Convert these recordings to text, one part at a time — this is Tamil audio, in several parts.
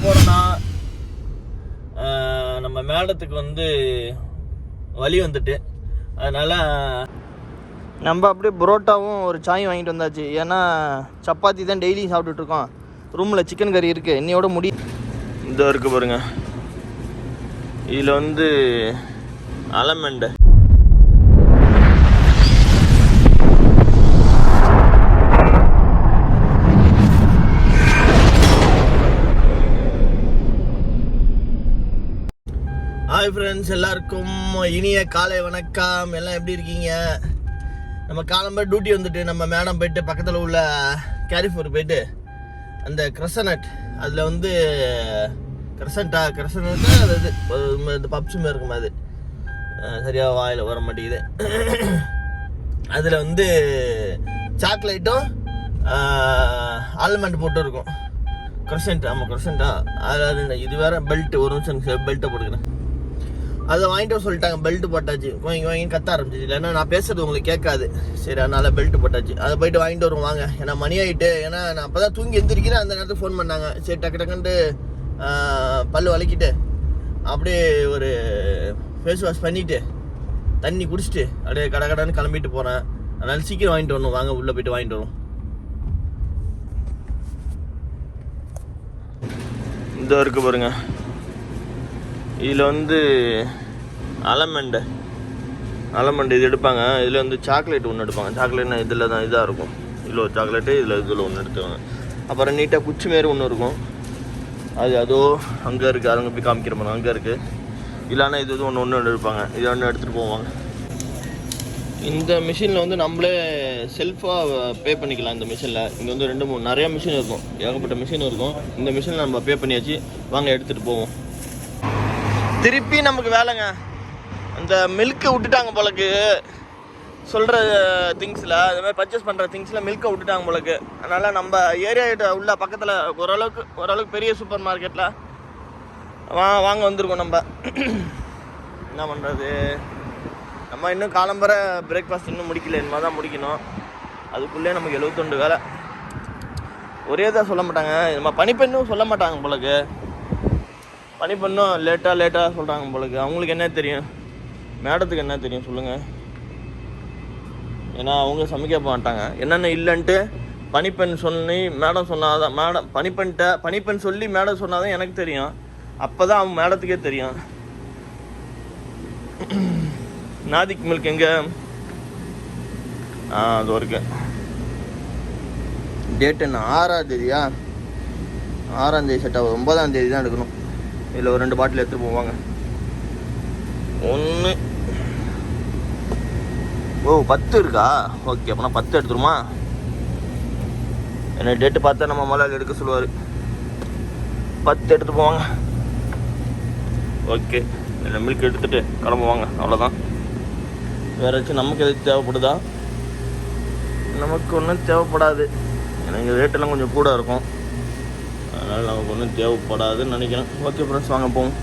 போகிறோன்னா நம்ம மேடத்துக்கு வந்து வலி வந்துட்டு, அதனால் நம்ம அப்படியே புரோட்டாவும் ஒரு சாயும் வாங்கிட்டு வந்தாச்சு. ஏன்னா சப்பாத்தி தான் டெய்லியும் சாப்பிட்டுட்ருக்கோம். ரூமில் சிக்கன் கறி இருக்குது, இன்னையோட இந்த இருக்குது பாருங்க. இதில் வந்து அலமண்டு ஹாய் ஃப்ரெண்ட்ஸ், எல்லாருக்கும் இனிய காலை வணக்கம். எல்லாம் எப்படி இருக்கீங்க? நம்ம காலம்பர டியூட்டி வந்துட்டு நம்ம மேடம் போயிட்டு பக்கத்தில் உள்ள கேரிஃபோர் போயிட்டு அந்த கிரசனட், அதில் வந்து கிரசனட் அது இந்த பப்ஸுமே இருக்குமா, அது சரியாக வாயில் வர மாட்டேங்குது. அதில் வந்து சாக்லேட்டும் ஆல்மண்ட் போட்டு இருக்கும். கிரசன்ட், ஆமாம் கிரசன்ட்டா. அதில் இது வேறு பெல்ட், ஒரு நிமிஷம் பெல்ட்டை போட்டுக்கிறேன். அதை வாங்கிட்டு சொல்லிட்டாங்க. பெல்ட் போட்டாச்சு. வாங்கி கத்த ஆரம்பிச்சிச்சு. இல்லைன்னா நான் பேசுறது உங்களுக்கு கேட்காது. சரி, அதனால பெல்ட் போட்டாச்சு. அதை போயிட்டு வாங்கிட்டு வருவோம் வாங்க. ஏன்னா மணி ஆகிட்டு. ஏன்னா நான் அப்போ தான் தூங்கி எந்திரிக்கிறேன். அந்த நேரத்துக்கு ஃபோன் பண்ணாங்க. சரி, டக்குன்ட்டு பல் வலிக்கிட்டு அப்படியே ஒரு ஃபேஸ் வாஷ் பண்ணிவிட்டு தண்ணி குடிச்சிட்டு அப்படியே கடன்னு கிளம்பிட்டு போகிறேன். அதனால சீக்கிரம் வாங்கிட்டு வரணும். வாங்க உள்ளே போயிட்டு வாங்கிட்டு வரும். இந்த இருக்குது பாருங்க. இதில் வந்து அலமண்டு இது எடுப்பாங்க. இதில் வந்து சாக்லேட் ஒன்று எடுப்பாங்க. சாக்லேட்னா இதில் தான் இதாக இருக்கும். இதில் ஒரு சாக்லேட்டு, இதில் ஒன்று எடுத்துவாங்க. அப்புறம் நீட்டாக குச்சி மாரி ஒன்று இருக்கும். அதோ அங்கே இருக்குது. அங்கே போய் காமிக்கிற மாதிரி அங்கே இருக்குது. இல்லைன்னா இது ஒன்று எடுப்பாங்க. இது ஒன்று எடுத்துகிட்டு போவாங்க. இந்த மிஷினில் வந்து நம்மளே செல்ஃபாக பே பண்ணிக்கலாம். இந்த மிஷினில் இங்கே வந்து 2-3 நிறையா மிஷின் இருக்கும். ஏகப்பட்ட மிஷின் இருக்கும். இந்த மிஷினில் நம்ம பே பண்ணியாச்சு. வாங்க எடுத்துகிட்டு போவோம். திருப்பி நமக்கு வேலைங்க. அந்த மில்க்கை விட்டுட்டாங்க போலக்கு. சொல்கிற திங்ஸில், அது மாதிரி பர்ச்சேஸ் பண்ணுற திங்ஸில் மில்க்கை விட்டுட்டாங்க போலக்கு. அதனால் நம்ம ஏரியா உள்ள பக்கத்தில் ஓரளவுக்கு பெரிய சூப்பர் மார்க்கெட்டில் வாங்க வந்திருக்கோம். நம்ம என்ன பண்ணுறது, நம்ம இன்னும் காலம்பர பிரேக்ஃபாஸ்ட் இன்னும் முடிக்கல. இனிமேல் தான் முடிக்கணும். அதுக்குள்ளே நமக்கு 71 வேலை. ஒரே தான் சொல்ல மாட்டாங்க. நம்ம பனிப்பெண்ணும் சொல்ல மாட்டாங்க போலக்கு. பனிப்பெண்ணும் லேட்டாக சொல்கிறாங்க போலக்கு. அவங்களுக்கு என்ன தெரியும், மேடத்துக்கு என்ன தெரியும் சொல்லுங்கள். ஏன்னா அவங்க சமைக்க மாட்டாங்க. என்னென்ன இல்லைன்ட்டு பனிப்பெண் சொல்லி மேடம் சொன்னாதான், மேடம் பனிப்பெண் சொல்லி மேடம் சொன்னாதான் எனக்கு தெரியும். அப்போ தான் அவங்க மேடத்துக்கே தெரியும். நாதிக் மில்க் எங்கே? அது இருக்கு. டேட் என்ன? 6ஆம் தேதியா? 6ஆம் தேதி செட் ஆகும். 9ஆம் தேதி தான் எடுக்கணும். இதில் ஒரு 2 பாட்டில் எடுத்துகிட்டு போவாங்க. 1 10 இருக்கா? ஓகே, அப்போனா 10 எடுத்துருமா? என்ன டேட்டு பார்த்தா நம்ம முதல்ல எடுக்க சொல்லுவார். 10 எடுத்து போவாங்க. ஓகே, இந்த மில்க் எடுத்துகிட்டு கிளம்புவாங்க. அவ்வளோதான். வேறு ஏதாச்சும் நமக்கு எது தேவைப்படுதா? நமக்கு ஒன்றும் தேவைப்படாது. எனக்கு ரேட்டெல்லாம் கொஞ்சம் கூட இருக்கும். அதனால் நமக்கு ஒன்றும் தேவைப்படாதுன்னு நினைக்கிறேன். ஓகே ஃப்ரெண்ட்ஸ், வாங்க போவோம்.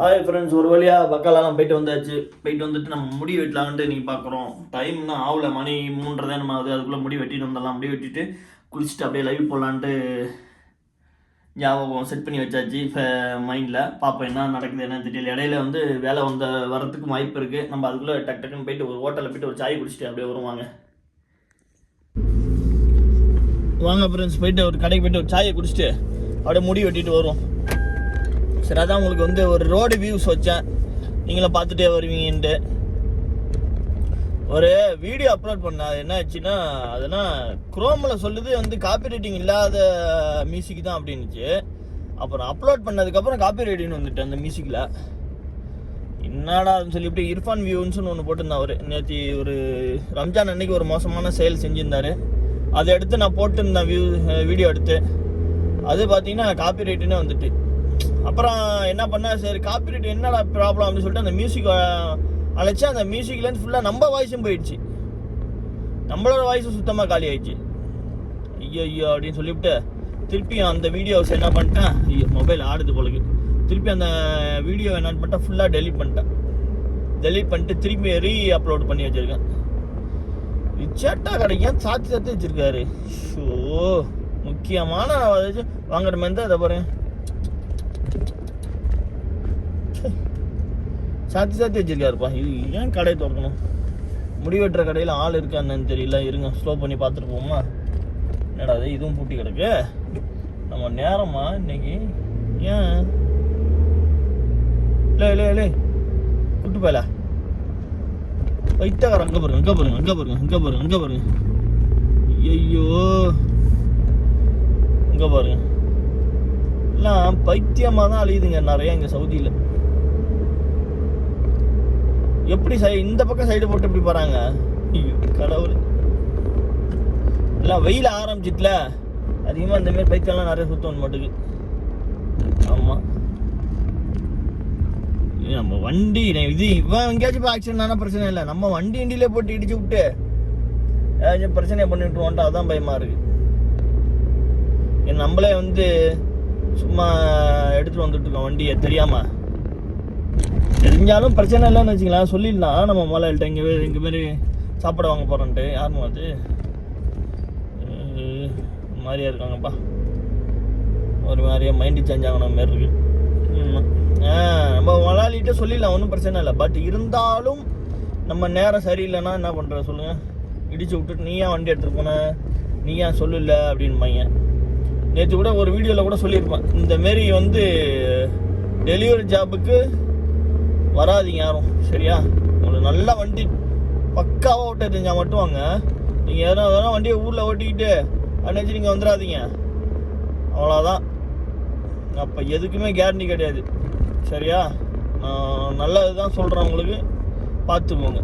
ஹாய் ஃப்ரெண்ட்ஸ், ஒரு வழியாக பக்காலாம் போயிட்டு வந்தாச்சு. போயிட்டு வந்துட்டு நம்ம முடி வெட்டலான்ட்டு நீங்கள் பார்க்குறோம். டைம்னா ஆகல, மணி 3:30 தான் நம்ம ஆகுது. அதுக்குள்ளே முடி வெட்டிட்டு வந்துடலாம். முடி வெட்டிட்டு குளிச்சுட்டு அப்படியே லைவ் போடலான்ட்டு ஞாபகம் செட் பண்ணி வச்சாச்சு. இப்போ மைண்டில் பார்ப்போம் என்ன நடக்குது என்னன்னு தெரியல. இடையில வந்து வேலை வரத்துக்கு வாய்ப்பு இருக்குது. நம்ம அதுக்குள்ளே டக்குன்னு போயிட்டு ஒரு ஹோட்டலில் போய்ட்டு ஒரு சாய் குடிச்சிட்டு அப்படியே வருவாங்க. வாங்க ஃப்ரெண்ட்ஸ், போயிட்டு ஒரு கடைக்கு போய்ட்டு ஒரு சாயை குடிச்சிட்டு அப்படியே முடி வெட்டிட்டு வருவோம். சரி, அதான் உங்களுக்கு வந்து ஒரு ரோடு வியூஸ் வச்சேன், நீங்களும் பார்த்துட்டே வருவீங்கன்ட்டு ஒரு வீடியோ அப்லோட் பண்ணேன். அது என்ன ஆச்சுன்னா, அதெல்லாம் குரோமில் சொல்லுது வந்து காப்பி ரைட்டிங் இல்லாத மியூசிக் தான் அப்படின்னுச்சு. அப்புறம் அப்லோட் பண்ணதுக்கப்புறம் காப்பி ரைட்டிங் வந்துட்டு அந்த மியூசிக்கில். என்னடா சொல்லிவிட்டு இர்ஃபான் வியூன்னு ஒன்று போட்டிருந்தேன். அவர் நேற்று ஒரு ரம்ஜான் அன்னைக்கு ஒரு மோசமான செயல் செஞ்சுருந்தார். அதை எடுத்து நான் போட்டிருந்தேன் வீடியோ எடுத்து. அது பார்த்தீங்கன்னா காப்பி ரைட்டுன்னே வந்துட்டு. அப்புறம் என்ன பண்ணால், சரி காப்பி ரைட் என்னடா ப்ராப்ளம் அப்படின்னு சொல்லிட்டு அந்த மியூசிக் அழைச்சி அந்த மியூசிக்லேருந்து ஃபுல்லாக நம்ம வாய்ஸும் போயிடுச்சு. நம்மளோட வாய்ஸும் சுத்தமாக காலி ஆயிடுச்சு. ஐயோ அப்படின்னு சொல்லிவிட்டு திருப்பி அந்த வீடியோஸ் என்ன பண்ணிட்டேன், மொபைல் ஆடுது போலக்கு. திருப்பி அந்த வீடியோ என்ன பண்ணிட்டேன், ஃபுல்லாக டெலீட் பண்ணிட்டு திருப்பி அப்லோட் பண்ணி வச்சுருக்கேன். சேட்டா கிடைக்கும் சாத்தி வச்சிருக்காரு. ஷோ, முக்கியமான வாங்குற மாதிரி தான். அதை பாருங்க, சாத்தி சாத்தி வச்சிருக்காருப்பா. இது ஏன் கடையை திறக்கணும்? முடி வெட்டுற கடையில் ஆள் இருக்கான்னு தெரியல. இருங்க ஸ்லோ பண்ணி பார்த்துட்டு போமா. என்னடா அது இதுவும் பூட்டி கிடக்கு. நம்ம நேரமா இன்னைக்கு ஏன் இல்லை கூட்டு போயல வைத்தகாரம். அங்கே பாருங்க. ஐயோ இங்கே பாருங்க. எல்லாம் பைத்தியமாக தான் அழியுதுங்க நிறைய இங்கே சவுதியில். எப்படி இந்த பக்கம் சைடு போட்டு எப்படி போகிறாங்க? ஐயோ கடவுள். எல்லாம் வெயில் ஆரம்பிச்சிட்டுல அதிகமாக இந்தமாரி பைத்தியம்லாம் நிறைய சுத்தம் மாட்டுக்கு. ஆமாம் நம்ம வண்டி இது இவன் எங்கேயாச்சும் இப்போ ஆக்சிடென்ட் ஆனால் பிரச்சனை இல்லை. நம்ம வண்டியிலே போட்டு இடிச்சு விட்டு ஏதாச்சும் பிரச்சனையை பண்ணிவிட்டு வந்துட்டு அதான் பயமாக இருக்குது. நம்மளே சும்மா எடுத்துகிட்டு வந்துட்டுருக்கோம் வண்டியை தெரியாமல். தெரிஞ்சாலும் பிரச்சனை இல்லைன்னு வச்சுக்கலாம். சொல்லிடலாம் நம்ம மலையில்ட்ட இங்கே மாரி சாப்பாடு வாங்க போகிறோன்ட்டு. யாருமா அது மாதிரியா இருக்காங்கப்பா. ஒரு மாதிரியா மைண்டு சேஞ்ச் ஆகணும் மாரி இருக்குது. நம்ம மலாலிகிட்ட சொல்லிடலாம், ஒன்றும் பிரச்சனை இல்லை. பட் இருந்தாலும் நம்ம நேரம் சரியில்லைன்னா என்ன பண்ணுற சொல்லுங்கள்? இடிச்சு விட்டுட்டு நீ ஏன் வண்டி எடுத்துகிட்டு போன, நீ ஏன் சொல்லல அப்படின்பாங்க. நேற்று கூட ஒரு வீடியோவில் கூட சொல்லியிருப்பேன், இந்தமாரி டெலிவரி ஜாபுக்கு வராதிங்க யாரும், சரியா? உங்களுக்கு நல்லா வண்டி பக்காவாக ஓட்ட தெரிஞ்சால் மட்டும் வாங்க. நீங்கள் எதனா வண்டியை ஊரில் ஓட்டிக்கிட்டு அன்னைச்சு நீங்கள் வந்துடாதீங்க, அவ்வளோதான். அப்போ எதுக்குமே கேரண்டி கிடையாது, சரியா? நான் நல்லது தான் சொல்கிறேன் உங்களுக்கு, பார்த்துக்கோங்க.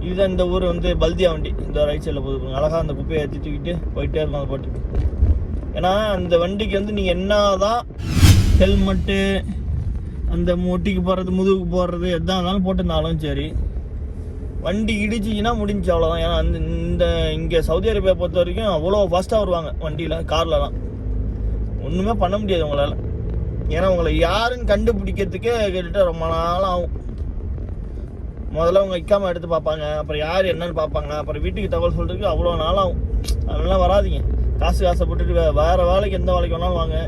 இதுதான் இந்த ஊர் பல்தியா வண்டி. இந்த ரைட் சைடில் போதுங்க, அழகாக அந்த குப்பையை ஏற்றி தூக்கிட்டு போயிட்டே இருக்கும் அந்த பாட்டு. ஏன்னா அந்த வண்டிக்கு நீங்கள் என்ன தான் ஹெல்மெட்டு அந்த முட்டிக்கு போடுறது முதுகுக்கு போடுறது எதாக இருந்தாலும் போட்டிருந்தாலும் சரி, வண்டி இடிச்சிச்சின்னா முடிஞ்சு அவ்வளோதான். ஏன்னா இந்த இங்கே சவுதி அரேபியா பொறுத்த வரைக்கும் அவ்வளோ ஃபாஸ்ட்டாக வருவாங்க வண்டியில், கார்லலாம் ஒன்றுமே பண்ண முடியாது உங்களால். ஏன்னா உங்களை யாருன்னு கண்டுபிடிக்கிறதுக்கே கேட்டுட்டு ரொம்ப நாள் ஆகும். முதல்ல அவங்க இக்காம எடுத்து பார்ப்பாங்க, அப்புறம் யார் என்னன்னு பார்ப்பாங்க, அப்புறம் வீட்டுக்கு தகவல் சொல்கிறதுக்கு அவ்வளோ நாள் ஆகும். அதெல்லாம் வராதிங்க. காசு ஆசைப்பட்டுட்டு வேறு வேலைக்கு எந்த வேலைக்கு வேணாலும் வாங்க,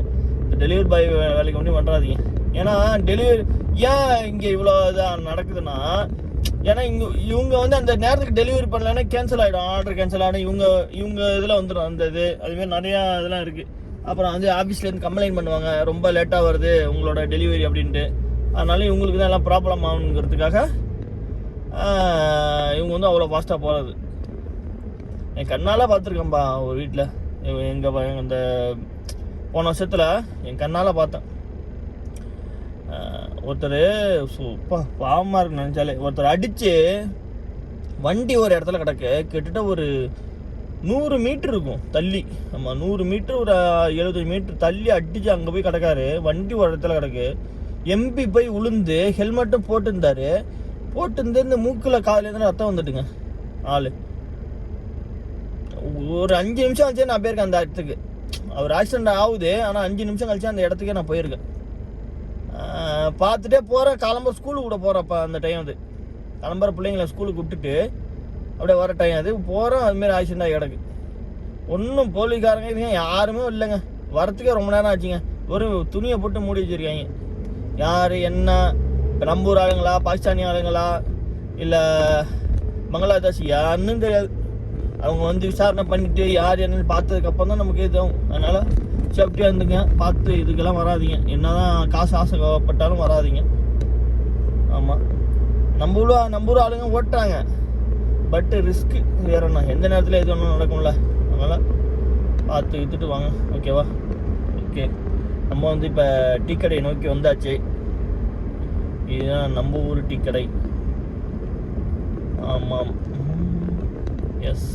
இந்த டெலிவரி பாய் வேலைக்கு ஒன்றும் பண்ணுறாதீங்க. ஏன்னா டெலிவரி ஏன் இங்கே இவ்வளோ இதாக நடக்குதுன்னா, ஏன்னா இவங்க அந்த நேரத்துக்கு டெலிவரி பண்ணலன்னா கேன்சல் ஆகிடும், ஆர்டர் கேன்சல் ஆகிடும். இவங்க இதில் வந்துடும் அந்த இது. அதுமாரி நிறையா இதெல்லாம் இருக்குது. அப்புறம் ஆஃபீஸ்லேருந்து கம்ப்ளைண்ட் பண்ணுவாங்க, ரொம்ப லேட்டாக வருது உங்களோட டெலிவரி அப்படின்ட்டு. அதனால இவங்களுக்கு தான் எல்லாம் ப்ராப்ளம் ஆகணுங்கிறதுக்காக இவங்க அவ்வளோ ஃபாஸ்ட்டாக போகிறது. என் கண்ணால் பார்த்துருக்கேன்ப்பா ஒரு வீட்டில். எங்கள் இந்த போன வருஷத்தில் என் கண்ணால் பார்த்தேன். ஒருத்தர் பாவமாக இருக்குன்னு நினச்சாலே, ஒருத்தர் அடித்து வண்டி ஒரு இடத்துல கிடக்கு, கிட்டத்தட்ட ஒரு 100 மீட்டர் இருக்கும் தள்ளி. நம்ம 100 மீட்டர் ஒரு 70 மீட்டர் தள்ளி அடித்து அங்கே போய் கிடக்காரு. வண்டி ஒரு இடத்துல கிடக்கு. எம்பி போய் உளுந்து ஹெல்மெட்டும் போட்டுருந்தாரு. போட்டுருந்து இந்த மூக்கில் காலையிலேருந்து ரத்தம் வந்துட்டுங்க. ஆள் ஒரு 5 நிமிஷம் ஆச்சு நான் போயிருக்கேன் அந்த இடத்துக்கு. அவர் ஆக்சிடென்ட் ஆகுது, ஆனால் 5 நிமிஷம் கழிச்சு அந்த இடத்துக்கே நான் போயிருக்கேன். பார்த்துட்டே போகிறேன். கிளம்புற ஸ்கூலுக்கு கூட போகிறப்ப அந்த டைம் கிளம்புற பிள்ளைங்களை ஸ்கூலுக்கு விட்டுட்டு அப்படியே வர டைம் போகிறோம். அதுமாரி ஆக்சிடென்ட் ஆகி கிடக்கு. ஒன்றும் போலீஸ்காரங்க யாருமே இல்லைங்க, வரத்துக்கே ரொம்ப நேரம் ஆச்சுங்க. ஒரு துணியை போட்டு மூடி வச்சுருக்காங்க. யார் என்ன, இப்போ நம்ம ஊர் ஆளுங்களா, பாகிஸ்தானி ஆளுங்களா, இல்லை பங்களாதேஷ், யாருன்னு தெரியாது. அவங்க விசாரணை பண்ணிவிட்டு யார் என்னன்னு பார்த்ததுக்கப்புறம் தான் நமக்கு இதுவும். அதனால் சேஃப்டியாக இருந்துங்க, பார்த்து இதுக்கெல்லாம் வராதிங்க. என்ன தான் காசு ஆசைப்பட்டாலும் வராதிங்க. ஆமாம், நம்ம ஊர் ஆளுங்க ஓட்டுறாங்க, பட்டு ரிஸ்க்கு வேறண்ணா. எந்த நேரத்தில் எது ஒன்றும் நடக்கும்ல, அதனால் பார்த்து விற்றுட்டு வாங்க, ஓகேவா? ஓகே, நம்ம இப்போ டீ கடையை நோக்கி வந்தாச்சு. இதுதான் நம்ம ஊர் டீ கடை. ஆமாம், எஸ்,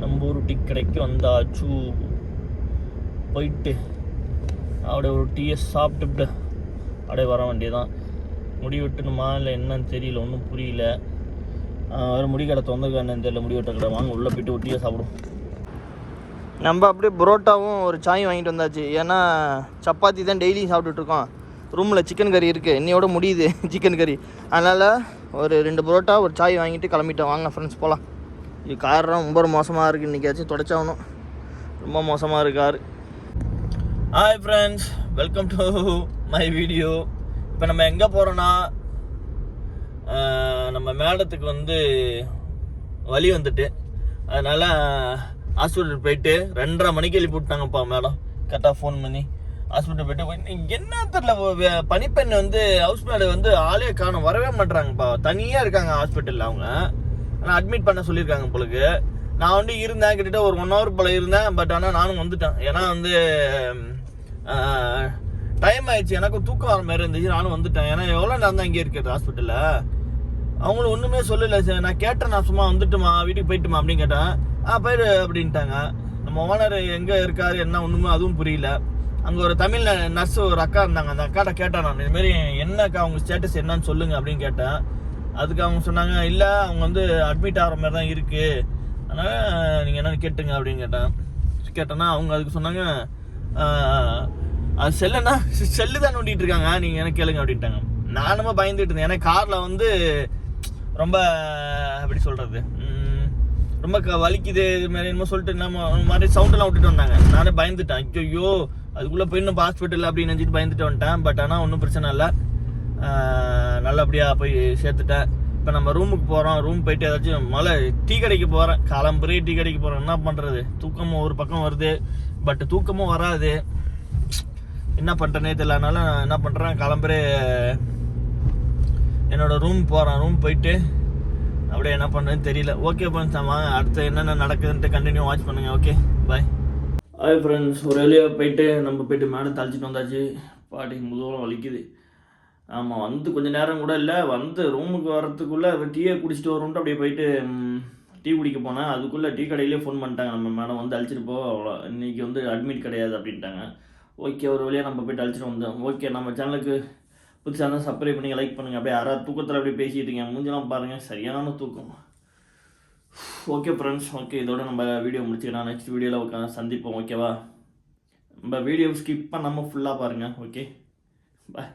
நம்ம ஊர் டீ கடைக்கு வந்தாச்சு. போயிட்டு அப்படியே ஒரு டீயை சாப்பிட்டுட்டு அப்படியே வர வேண்டியதான். முடி வெட்டணுமா இல்லை என்னன்னு தெரியல, ஒன்றும் புரியல. வேறு முடி கடை திறந்துருக்கான்னு தெரியல. முடி வெட்ட கடை வாங்க, உள்ளே போய்ட்டு ஒரு டீயை சாப்பிடும். நம்ம அப்படியே புரோட்டாவும் ஒரு சாயும் வாங்கிட்டு வந்தாச்சு. ஏன்னா சப்பாத்தி தான் டெய்லியும் சாப்பிட்டுட்ருக்கோம். ரூமில் சிக்கன் கறி இருக்குது, இன்னையோட முடியுது சிக்கன் கறி. அதனால் ஒரு 2 புரோட்டா ஒரு சாய் வாங்கிட்டு கிளம்பிட்டோம். வாங்க ஃப்ரெண்ட்ஸ் போகலாம். இது காரெலாம் ரொம்ப மோசமாக இருக்குது. இன்றைக்காச்சும் தொடச்சாகணும், ரொம்ப மோசமாக இருக்குது car. Hi friends, welcome to my video. இப்போ நம்ம எங்கே போகிறோன்னா நம்ம மேடத்துக்கு வந்து வலி வந்துட்டு, அதனால் ஹாஸ்பிட்டல் போயிட்டு 2:30 மணிக்கு எழுப்பி விட்டாங்கப்பா மேடம். கரெக்டாக ஃபோன் பண்ணி ஹாஸ்பிட்டல் போயிட்டு என்ன தெரியல, பனிப்பெண் வந்து ஹவுஸ் மேடு வந்து ஆளே காணும், வரவே மாட்டுறாங்கப்பா. தனியாக இருக்காங்க ஹாஸ்பிட்டலில் அவங்க. ஆனால் அட்மிட் பண்ண சொல்லியிருக்காங்க உங்களுக்கு. நான் வந்து இருந்தேன், கிட்டத்தட்ட ஒரு 1 ஹவர் போல் இருந்தேன். பட் ஆனால் நானும் வந்துட்டேன். ஏன்னா வந்து டைம் ஆயிடுச்சு, எனக்கும் தூக்கம் வர மாதிரி இருந்துச்சு, நானும் வந்துட்டேன். ஏன்னா எவ்வளோ நேரம் தான் இங்கே இருக்கிறது ஹாஸ்பிட்டலில். அவங்களும் ஒன்றுமே சொல்லலை சார். நான் கேட்டேன், நான் சும்மா வந்துட்டுமா வீட்டுக்கு போயிட்டுமா அப்படின்னு கேட்டேன். போயிடு அப்படின்ட்டாங்க. நம்ம ஓனர் எங்கே இருக்காரு என்ன ஒன்றுமே அதுவும் புரியல. அங்கே ஒரு தமிழ் நர்ஸ் ஒரு அக்கா இருந்தாங்க. அந்த அக்காட்ட கேட்டேன் நான், இதுமாரி என்னக்கா அவங்க ஸ்டேட்டஸ் என்னன்னு சொல்லுங்கள் அப்படின்னு கேட்டேன். அதுக்கு அவங்க சொன்னாங்க, இல்லை அவங்க வந்து அட்மிட் ஆகிற மாதிரி தான் இருக்குது, அதனால் நீங்கள் என்னென்னு கேட்டுங்க அப்படின்னு கேட்டேன்னா அவங்க அதுக்கு சொன்னாங்க, அது செல்லு தான் நோண்டிகிட்டு இருக்காங்க, நீங்கள் எனக்கு கேளுங்க அப்படின்ட்டாங்க. நானுமே பயந்துட்டு இருந்தேன். ஏன்னா காரில் வந்து ரொம்ப எப்படி சொல்கிறது, ரொம்ப வலிக்குது இது மாதிரி என்னமோ சொல்லிட்டு நம்ம மாதிரி சவுண்டெல்லாம் விட்டுட்டு வந்தாங்க. நானே பயந்துட்டேன். ஐயோ அதுக்குள்ளே போய் இன்னும் ஹாஸ்பிட்டல் அப்படின்னு நினச்சிட்டு பயந்துட்டு வந்துட்டேன். பட் ஆனால் ஒன்றும் பிரச்சனை இல்லை, நல்லபடியாக போய் சேர்த்துட்டேன். இப்போ நம்ம ரூமுக்கு போகிறோம். ரூம் போயிட்டு ஏதாச்சும் டீ கடைக்கு போகிறேன். காலம்பரே டீ கடைக்கு போகிறேன். என்ன பண்ணுறது, தூக்கமும் ஒரு பக்கம் வருது, பட் தூக்கமும் வராது. என்ன பண்ணுறேனே தெரியல. அதனால நான் என்ன பண்ணுறேன், கிளம்புறே என்னோட ரூம் போகிறேன். ரூம் போயிட்டு அப்படியே என்ன பண்ணுறேன்னு தெரியல. ஓகே ஃப்ரெண்ட்ஸ், ஆமாம் அடுத்து என்னென்ன நடக்குதுன்ட்டு கண்டினியூ வாட்ச் பண்ணுங்கள். Okay bye. ஹாய் ஃப்ரெண்ட்ஸ், ஒரு வெளியே போயிட்டு நம்ம போயிட்டு மேடம் தழிச்சிட்டு வந்தாச்சு. பாட்டி முதுகெல்லாம் வலிக்குது. ஆமாம், வந்து கொஞ்சம் நேரம் கூட இல்லை, வந்து ரூமுக்கு வர்றதுக்குள்ளே டீயை குடிச்சிட்டு வரும்ட்டு அப்படியே போயிட்டு டீ குடிக்க போனேன். அதுக்குள்ளே டீ கடையிலே ஃபோன் பண்ணிட்டாங்க, நம்ம மேடம் வந்து அழைச்சிட்டு போ, அவ்வளோ இன்றைக்கி வந்து அட்மிட் கிடையாது அப்படின்ட்டாங்க. ஓகே, ஒரு வழியாக நம்ம போய்ட்டு அழைச்சிட்டு வந்தோம். ஓகே, நம்ம சேனலுக்கு புதுசாக இருந்தால் சப்ஸ்கிரைப் பண்ணி லைக் பண்ணுங்கள். அப்படியே யாராவது தூக்கத்தில் அப்படியே பேசிகிட்டு இருக்கீங்க, மூஞ்செல்லாம் பாருங்கள், சரியான தூக்கம். ஓகே ஃப்ரெண்ட்ஸ், ஓகே இதோட நம்ம வீடியோ முடிச்சுக்கலாம். நெக்ஸ்ட் வீடியோவில் சந்திப்போம். ஓகேவா, நம்ம வீடியோ ஸ்கிப் பண்ணாமல் ஃபுல்லாக பாருங்கள். Okay bye.